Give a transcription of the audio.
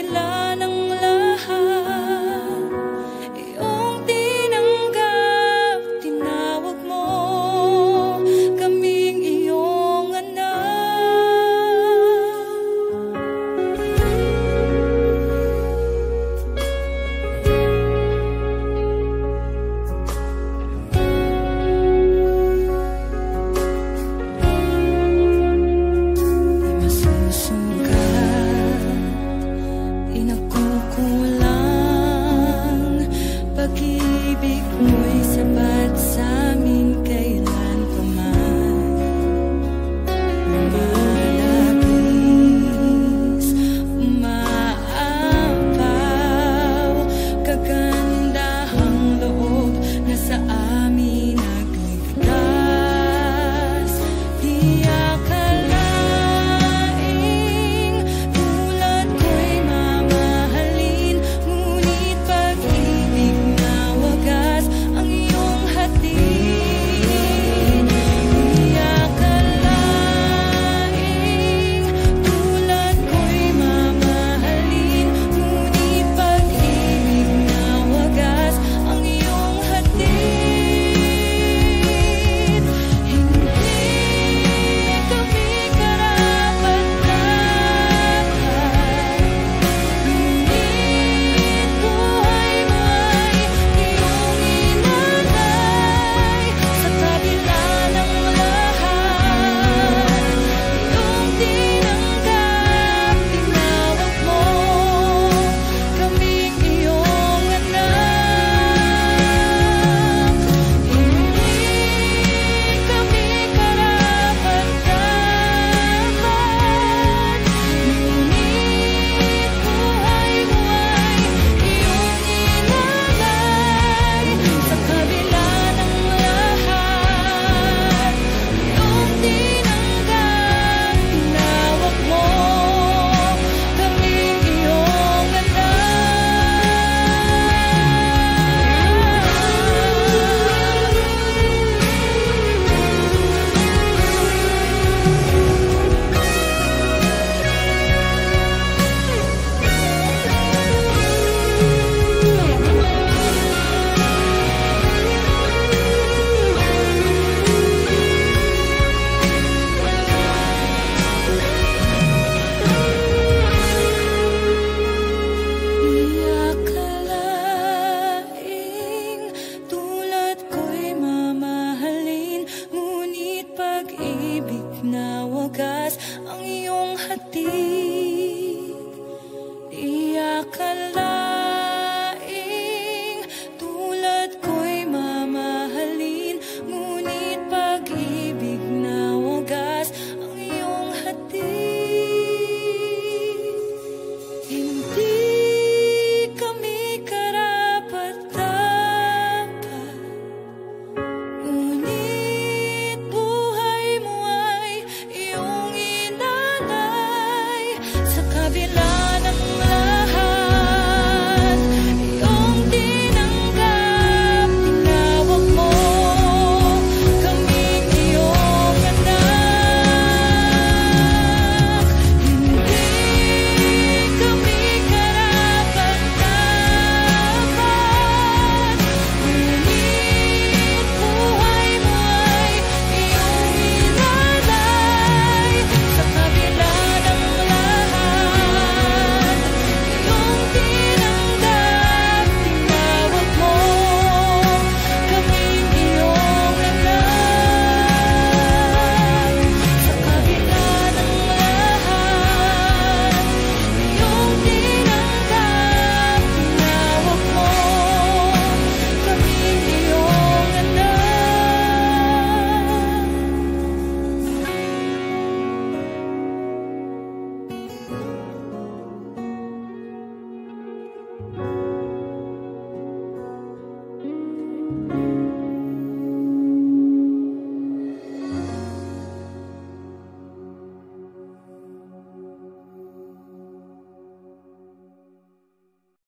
kabila ng lahat, iyong tinanggap, tinawag mo kaming iyong pag-ibig mo'y sapat sa'min kailanpaman. Lumalabis, umaapaw, kagandahang loob na sa amin nagligtas. Di akalaing tulad ko'y mamahalin, ngunit pag-ibig ang iyong hatid. Di akalaing tulad ko'y mamahalin, ngunit pag-ibig na wagas ang iyong hatid. Hindi kami karapat-dapat, ngunit buhay mo ay iyong inalay. Sa kabila ng lahat, iyong tinanggap, tinawag mo kaming iyong anak. Hindi kami karapat-dapat, ngunit buhay mo ay iyong inalay. Sa kabila ng lahat, iyong tinanggap, tinawag mo kaming iyong akalaing tulad ko'y mamahalin, ngunit pag-ibig na wagas ang iyong hatid. Di akalaing tulad ko'y mamahalin, ngunit pag-ibig na wagas ang iyong hatid. Hindi kami karapat-dapat, ngunit buhay mo ay iyong inalay. Sa kabila ng lahat, iyong tinanggap, tinawag mo kaming iyong anak. Hindi kami karapat-dapat, ngunit buhay mo ay iyong inalay. Sa kabila ng lahat, iyong tinanggap, tinawag mo kaming iyong anak. Sa kabila ng lahat, iyong tinanggap, tinawag mo kaming iyong anak.